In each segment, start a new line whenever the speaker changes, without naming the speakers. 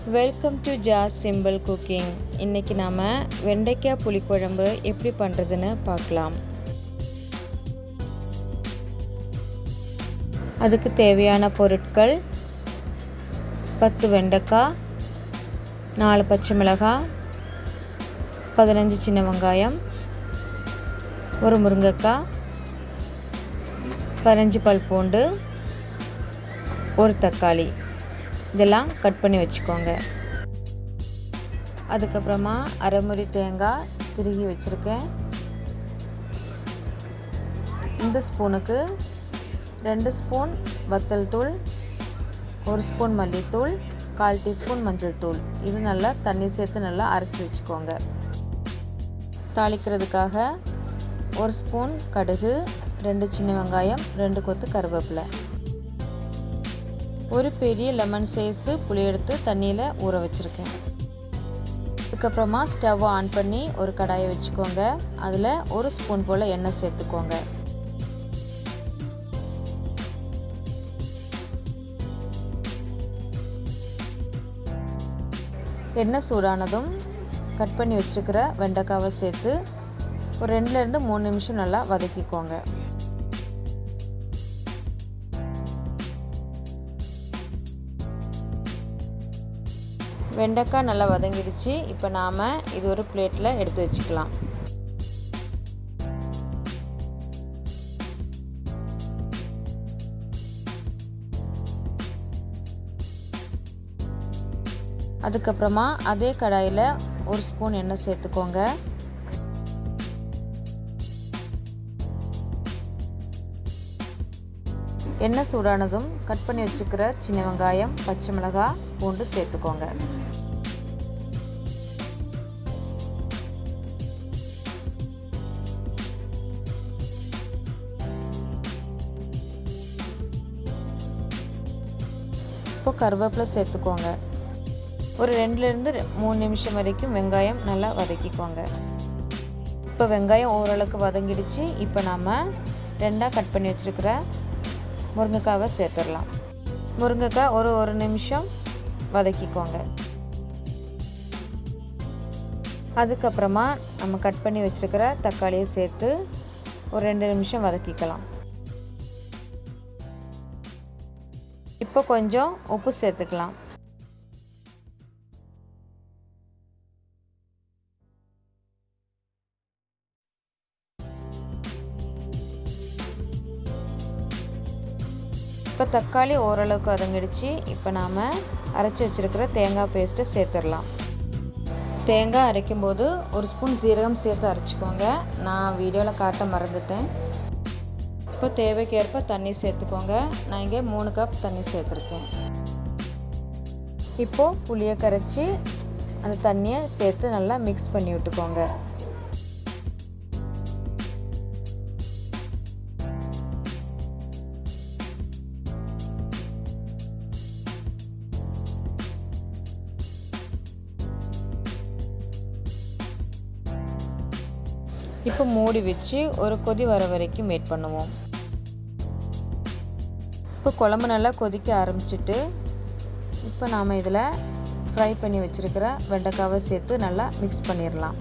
Welcome to Jas simple cooking. இன்றைக்கி நாம் வெண்டைக்காய் புளிக்குழம்பு எப்படி பண்ணுறதுன்னு பார்க்கலாம். அதுக்கு தேவையான பொருட்கள் 10 வெண்டைக்காய், 4 பச்சை மிளகாய், 15 சின்ன வெங்காயம், ஒரு முருங்கைக்காய், 15 பல் பூண்டு, ஒரு தக்காளி. இதெல்லாம் கட் பண்ணி வச்சுக்கோங்க. அதுக்கப்புறமா அரை முறி தேங்காய் திருகி வச்சுருக்கேன். இந்த ஸ்பூனுக்கு 2 ஸ்பூன் வத்தல் தூள், 1 ஸ்பூன் மல்லித்தூள், 1/4 டீஸ்பூன் மஞ்சள் தூள். இது நல்லா தண்ணி சேர்த்து நல்லா அரைச்சி வச்சுக்கோங்க. தாளிக்கிறதுக்காக 1 ஸ்பூன் கடுகு, 2 சின்ன வெங்காயம், 2 கொத்து கருவேப்பிலை, ஒரு பெரிய லெமன் சைஸு புளி எடுத்து தண்ணியில் ஊற வச்சுருக்கேன். அதுக்கப்புறமா ஸ்டவ் ஆன் பண்ணி ஒரு கடாயை வச்சுக்கோங்க. அதில் 1 ஸ்பூன் போல் எண்ணெய் சேர்த்துக்கோங்க. எண்ணெய் சூடானதும் கட் பண்ணி வச்சுருக்கிற வெண்டைக்காவை சேர்த்து ஒரு 2லேருந்து 3 நிமிஷம் நல்லா வதக்கிக்கோங்க. வெண்டைக்காய் நல்லா வதங்கிடுச்சு. இப்போ நாம் இது ஒரு பிளேட்டில் எடுத்து வச்சுக்கலாம். அதுக்கப்புறமா அதே கடாயில் 1 ஸ்பூன் எண்ணெய் சேர்த்துக்கோங்க. எண்ணெய் சூடானதும் கட் பண்ணி வச்சுக்கிற சின்ன வெங்காயம், பச்சை மிளகாய், பூண்டு சேர்த்துக்கோங்க. இப்போ கருவேப்பிலை சேர்த்துக்கோங்க. ஒரு 2லேருந்து 3 நிமிஷம் வரைக்கும் வெங்காயம் நல்லா வதக்கிக்கோங்க. இப்போ வெங்காயம் ஓரளவுக்கு வதங்கிடுச்சு. இப்போ நாம் 2ஆக கட் பண்ணி வச்சுருக்கிற முருங்கைக்காவை சேர்த்துடலாம். முருங்கைக்காய் ஒரு நிமிஷம் வதக்கிக்கோங்க. அதுக்கப்புறமா நம்ம கட் பண்ணி வச்சுருக்கிற தக்காளியை சேர்த்து ஒரு 2 நிமிஷம் வதக்கிக்கலாம். இப்போ கொஞ்சம் உப்பு சேர்த்துக்கலாம். இப்போ தக்காளி ஓரளவுக்கு வதங்கிடுச்சு. இப்போ நாம் அரைச்சி வச்சுருக்கிற தேங்காய் பேஸ்ட்டை சேர்த்துடலாம். தேங்காய் அரைக்கும்போது 1 ஸ்பூன் சீரகம் சேர்த்து அரைச்சிக்கோங்க. நான் வீடியோவில் காட்ட மறந்துட்டேன். இப்போ தேவைக்கேற்ப தண்ணி சேர்த்துக்கோங்க. நான் இங்கே 3 கப் தண்ணி சேர்த்துருக்கேன். இப்போது புளியை கரைச்சி அந்த தண்ணியை சேர்த்து நல்லா மிக்ஸ் பண்ணி விட்டுக்கோங்க. இப்போ மூடி வச்சு ஒரு கொதி வர வரைக்கும் வெயிட் பண்ணுவோம். இப்போ குழம்பு நல்லா கொதிக்க ஆரம்பிச்சிட்டு இப்போ நாம் இதில் ஃப்ரை பண்ணி வச்சுருக்கிற வெண்டைக்காவை சேர்த்து நல்லா மிக்ஸ் பண்ணிடலாம்.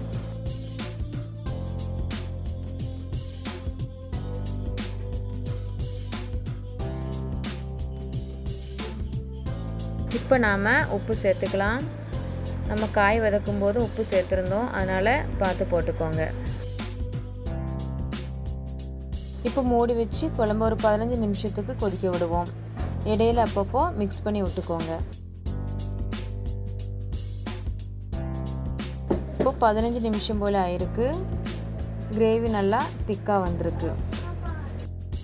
இப்போ நாம் உப்பு சேர்த்துக்கலாம். நம்ம காய் வதக்கும் போது உப்பு சேர்த்துருந்தோம், அதனால் பார்த்து போட்டுக்கோங்க. இப்போ மூடி வச்சு குழம்பு ஒரு 15 நிமிஷத்துக்கு கொதிக்க விடுவோம். இடையில அப்பப்போ மிக்ஸ் பண்ணி விட்டுக்கோங்க. இப்போ 15 நிமிஷம் போல் ஆயிருக்கு. கிரேவி நல்லா திக்காக வந்திருக்கு.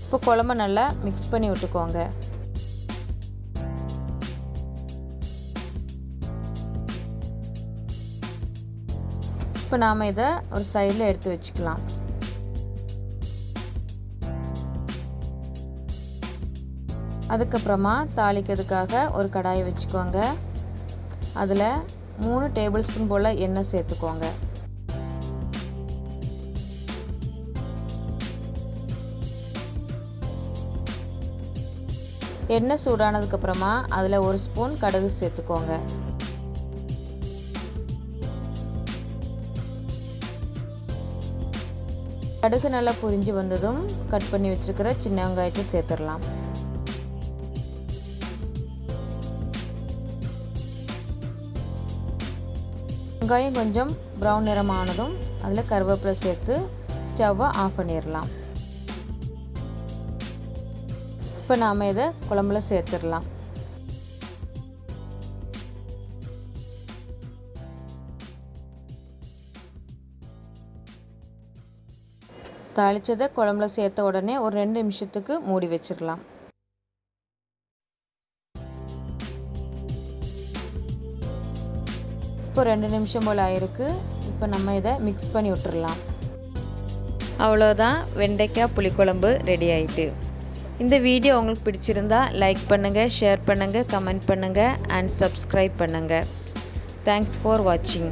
இப்போ குழம்பு நல்லா மிக்ஸ் பண்ணி விட்டுக்கோங்க. இப்போ நாம் இதை ஒரு சைடில் எடுத்து வச்சுக்கலாம். அதுக்கப்புறமா தாளிக்கிறதுக்காக ஒரு கடாயை வச்சுக்கோங்க. அதில் 3 டேபிள் ஸ்பூன் போல் எண்ணெய் சேர்த்துக்கோங்க. எண்ணெய் சூடானதுக்கப்புறமா அதில் 1 ஸ்பூன் கடுகு சேர்த்துக்கோங்க. கடுகு நல்லா பொரிஞ்சு வந்ததும் கட் பண்ணி வச்சுருக்கிற சின்ன வெங்காயத்தை சேர்த்துடலாம். வெங்காயம் கொஞ்சம் ப்ரௌன் நிறமானதும் அதில் கருவேப்பிலை சேர்த்து ஸ்டவ்வை ஆஃப் பண்ணிடலாம். இப்போ நாம் இதை குழம்புல சேர்த்துடலாம். தாளித்ததை குழம்புல சேர்த்த உடனே ஒரு 2 நிமிஷத்துக்கு மூடி வச்சிடலாம். இப்போ 2 நிமிஷம் போல் ஆயிருக்கு. இப்போ நம்ம இதை மிக்ஸ் பண்ணி விட்டுடலாம். அவ்வளோதான், வெண்டைக்காய் புளிக்குழம்பு ரெடி ஆயிட்டு. இந்த வீடியோ உங்களுக்கு பிடிச்சிருந்தா லைக் பண்ணுங்கள், ஷேர் பண்ணுங்கள், கமெண்ட் பண்ணுங்கள் அண்ட் சப்ஸ்கிரைப் பண்ணுங்கள். தேங்க்ஸ் ஃபார் வாட்சிங்.